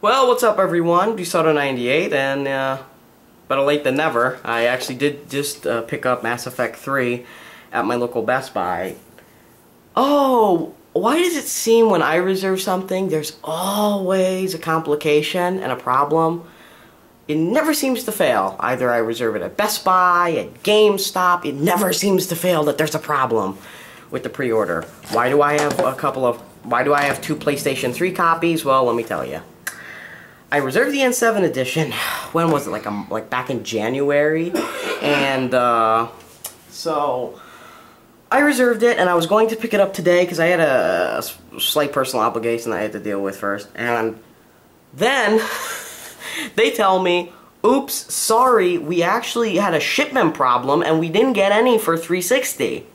Well, what's up everyone? DeSoto98, and better late than never. I actually did just pick up Mass Effect 3 at my local Best Buy. Oh, why does it seem when I reserve something, there's always a complication and a problem? It never seems to fail. Either I reserve it at Best Buy, at GameStop, it never seems to fail that there's a problem with the pre-order. Why do I have two PlayStation 3 copies? Well, let me tell you. I reserved the N7 edition, when was it, like back in January, and so I reserved it, and I was going to pick it up today because I had a slight personal obligation that I had to deal with first, and then they tell me, oops, sorry, we actually had a shipment problem and we didn't get any for 360.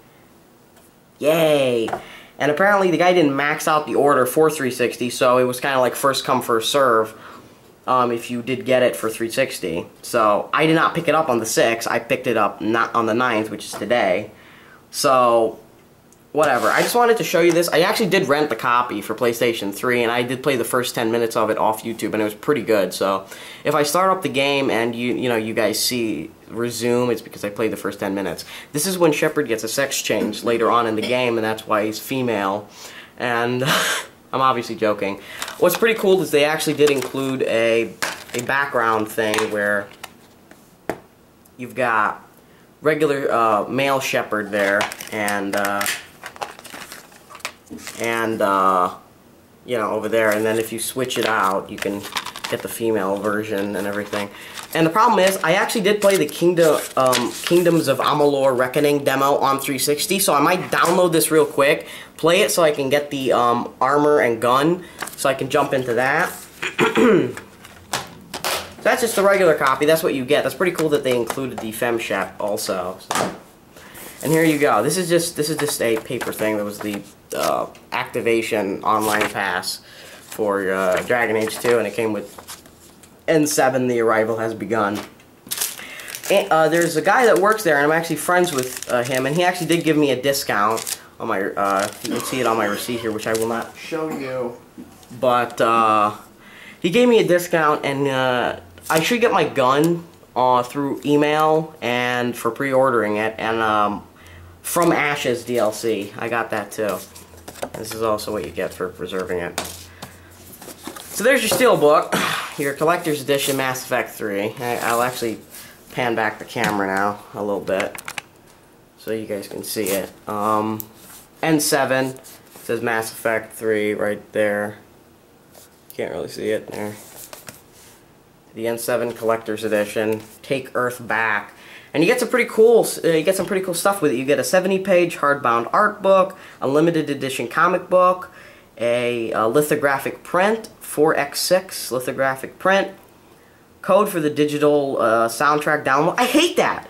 Yay. And apparently the guy didn't max out the order for 360, so it was kind of like first come, first serve. If you did get it for 360. So, I did not pick it up on the 6th, I picked it up not on the 9th, which is today. So, whatever. I just wanted to show you this. I actually did rent the copy for PlayStation 3, and I did play the first 10 minutes of it off YouTube, and it was pretty good. So, if I start up the game and you guys see resume, it's because I played the first 10 minutes. This is when Shepard gets a sex change later on in the game, and that's why he's female. And I'm obviously joking. What's pretty cool is they actually did include a background thing where you've got regular male Shepard there, and over there, and then if you switch it out, you can get the female version and everything. And the problem is, I actually did play the Kingdoms of Amalur Reckoning demo on 360, so I might download this real quick, play it so I can get the armor and gun, so I can jump into that. So that's just the regular copy, that's what you get. That's pretty cool that they included the FemShep also. So. And here you go. This is just a paper thing that was the activation online pass for Dragon Age 2, and it came with N7, the arrival has begun. And, there's a guy that works there, and I'm actually friends with him, and he actually did give me a discount on my, you can see it on my receipt here, which I will not show you, but he gave me a discount, and I should get my gun through email and for pre-ordering it, and from Ashes DLC, I got that too. This is also what you get for reserving it. So there's your steelbook, your collector's edition Mass Effect 3. I'll actually pan back the camera now a little bit so you guys can see it. N7, it says Mass Effect 3 right there. Can't really see it there. The N7 collector's edition, Take Earth Back. And you get some pretty cool stuff with it. You get a 70-page hardbound art book, a limited edition comic book, a lithographic print, 4x6 lithographic print, code for the digital soundtrack download. I hate that.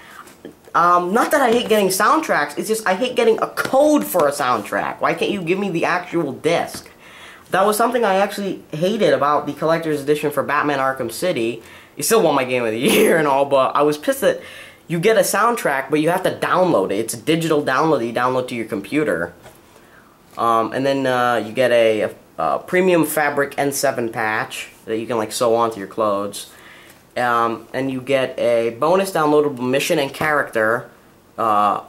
Not that I hate getting soundtracks, it's just I hate getting a code for a soundtrack. Why can't you give me the actual disc? That was something I actually hated about the collector's edition for Batman Arkham City. It still won my game of the year and all, but I was pissed that you get a soundtrack, but you have to download it. It's a digital download that you download to your computer. And then you get a premium fabric N7 patch that you can like sew onto your clothes. And you get a bonus downloadable mission and character, a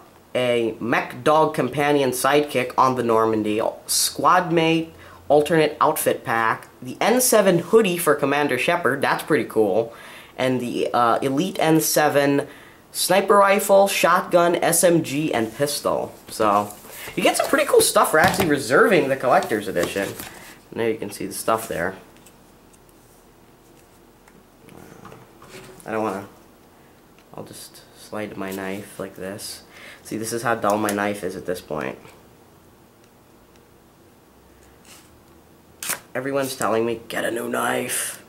mech dog companion sidekick on the Normandy, squad mate alternate outfit pack, the N7 hoodie for Commander Shepard, that's pretty cool, and the Elite N7 sniper rifle, shotgun, SMG, and pistol. So you get some pretty cool stuff for actually reserving the collector's edition. Now you can see the stuff there. I don't want to... I'll just slide my knife like this. See, this is how dull my knife is at this point. Everyone's telling me, get a new knife.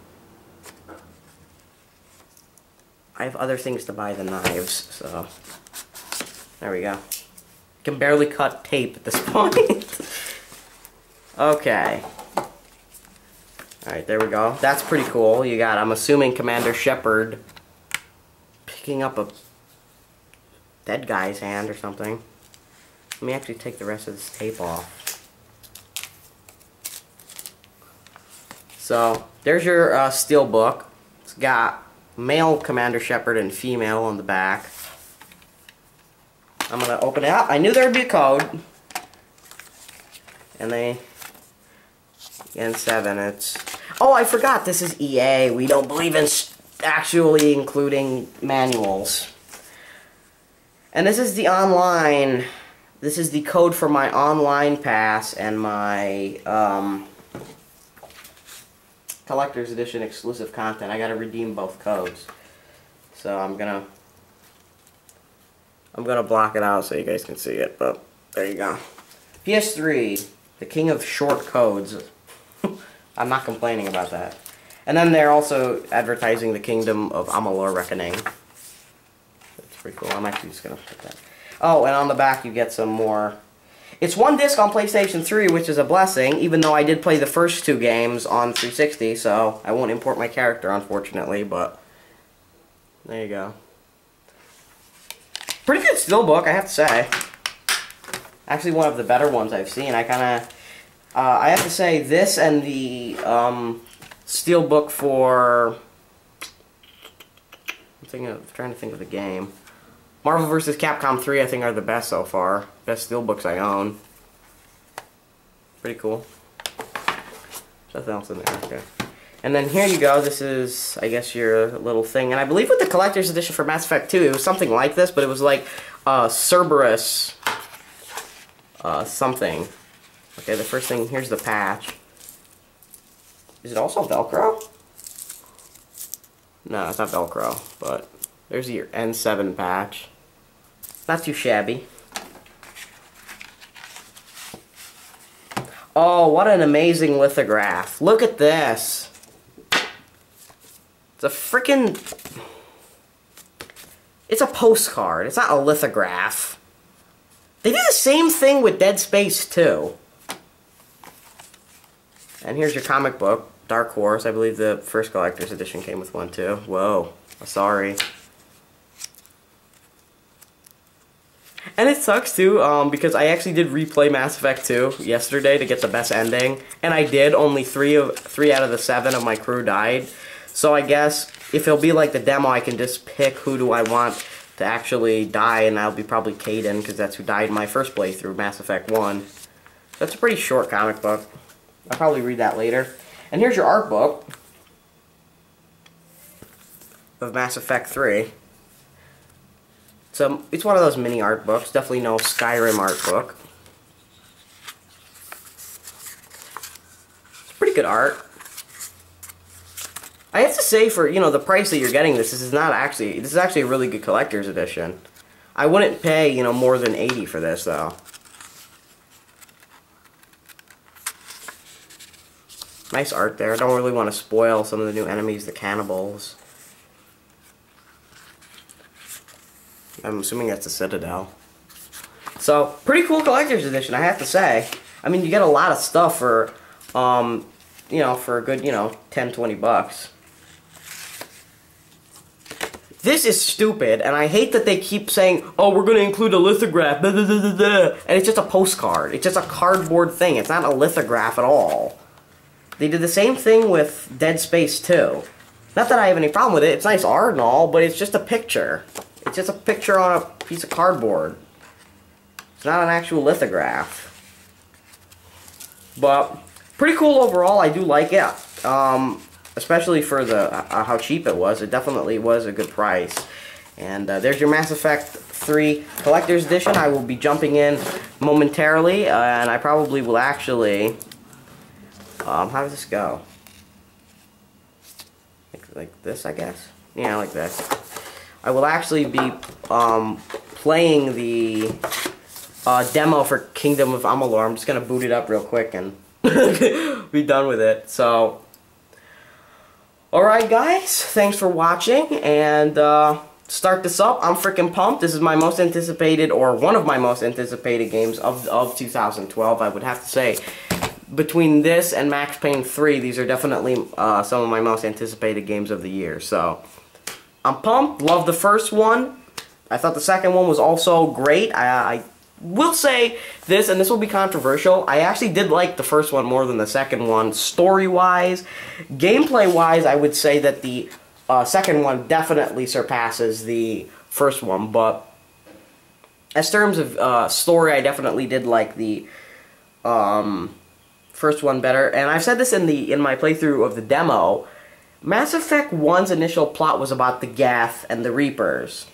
I have other things to buy than knives, so... There we go. Can barely cut tape at this point. Okay. Alright, there we go. That's pretty cool. You got, I'm assuming, Commander Shepard picking up a dead guy's hand or something. Let me actually take the rest of this tape off. So, there's your Steelbook. It's got male Commander Shepard and female on the back. I'm going to open it up. I knew there would be a code. And N7, it's... Oh, I forgot, this is EA. We don't believe in actually including manuals. And this is the online... This is the code for my online pass and my collector's edition exclusive content. I gotta redeem both codes. So I'm gonna block it out so you guys can see it, but there you go. PS3, the king of short codes. I'm not complaining about that. And then they're also advertising the Kingdom of Amalur Reckoning. That's pretty cool. I'm actually just gonna put that. Oh, and on the back you get some more. It's one disc on PlayStation 3, which is a blessing, even though I did play the first 2 games on 360, so I won't import my character, unfortunately, but there you go. Pretty good Steelbook, I have to say. Actually, one of the better ones I've seen. I have to say, this and the Steelbook for... I'm trying to think of the game. Marvel vs. Capcom 3, I think, are the best so far. Best Steelbooks I own. Pretty cool. Nothing else in there. Okay. And then here you go. This is, I guess, your little thing. And I believe with the collector's edition for Mass Effect 2, it was something like this, but it was like Cerberus something. Okay, the first thing, here's the patch. Is it also Velcro? No, it's not Velcro, but there's your N7 patch. Not too shabby. Oh, what an amazing lithograph. Look at this. It's a freaking... It's a postcard. It's not a lithograph. They did the same thing with Dead Space 2. And here's your comic book, Dark Horse. I believe the first collector's edition came with one too. Whoa. Sorry. And it sucks too, because I actually did replay Mass Effect 2 yesterday to get the best ending, and I did. Only 3 out of the 7 of my crew died. So I guess if it'll be like the demo, I can just pick who do I want to actually die, and that'll be probably Kaidan, because that's who died in my first playthrough, Mass Effect 1. That's a pretty short comic book. I'll probably read that later. And here's your art book of Mass Effect 3. So it's one of those mini art books. Definitely no Skyrim art book. It's pretty good art. I have to say, for the price that you're getting this is actually a really good collector's edition. I wouldn't pay more than $80 for this though. Nice art there. I don't really want to spoil some of the new enemies, the cannibals. I'm assuming that's the Citadel. So, pretty cool collector's edition, I have to say. I mean, you get a lot of stuff for, for a good, 10, 20 bucks. This is stupid, and I hate that they keep saying, oh, we're going to include a lithograph, blah, blah, blah, blah, blah. And it's just a postcard. It's just a cardboard thing. It's not a lithograph at all. They did the same thing with Dead Space 2. Not that I have any problem with it. It's nice art and all, but it's just a picture. It's just a picture on a piece of cardboard. It's not an actual lithograph. But pretty cool overall. I do like it. Especially for the how cheap it was. It definitely was a good price. And there's your Mass Effect 3 Collector's Edition. I will be jumping in momentarily, and I probably will actually... how does this go? Like this, I guess? Yeah, like this. I will actually be playing the demo for Kingdom of Amalur. I'm just going to boot it up real quick and be done with it. So, alright guys, thanks for watching, and start this up. I'm freaking pumped. This is my most anticipated, or one of my most anticipated games of 2012, I would have to say. Between this and Max Payne 3, these are definitely some of my most anticipated games of the year. So, I'm pumped. Love the first one. I thought the second one was also great. I will say this, and this will be controversial, I actually did like the first one more than the second one, story-wise. Gameplay-wise, I would say that the second one definitely surpasses the first one, but as terms of story, I definitely did like the first one better. And I've said this in my playthrough of the demo. Mass Effect 1's initial plot was about the Geth and the Reapers.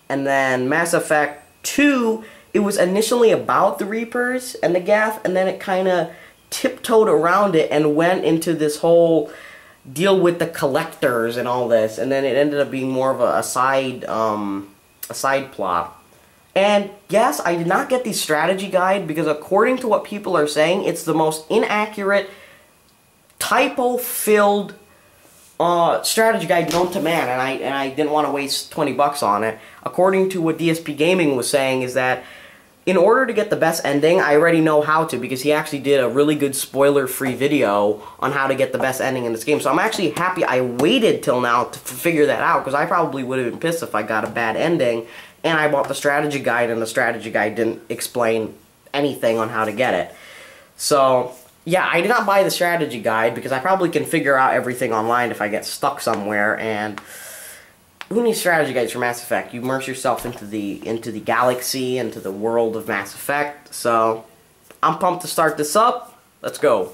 And then Mass Effect 2, it was initially about the Reapers and the Geth, and then it kind of tiptoed around it and went into this whole deal with the collectors and all this, and then it ended up being more of a side plot. And yes, I did not get the strategy guide because according to what people are saying, it's the most inaccurate, typo-filled strategy guide known to man, and I didn't want to waste 20 bucks on it. According to what DSP Gaming was saying is that in order to get the best ending, I already know how to, because he actually did a really good spoiler-free video on how to get the best ending in this game. So I'm actually happy I waited till now to figure that out, because I probably would have been pissed if I got a bad ending, and I bought the strategy guide, and the strategy guide didn't explain anything on how to get it. So yeah, I did not buy the strategy guide, because I probably can figure out everything online if I get stuck somewhere, and who needs strategy guides for Mass Effect? You immerse yourself into the galaxy, into the world of Mass Effect. So I'm pumped to start this up. Let's go.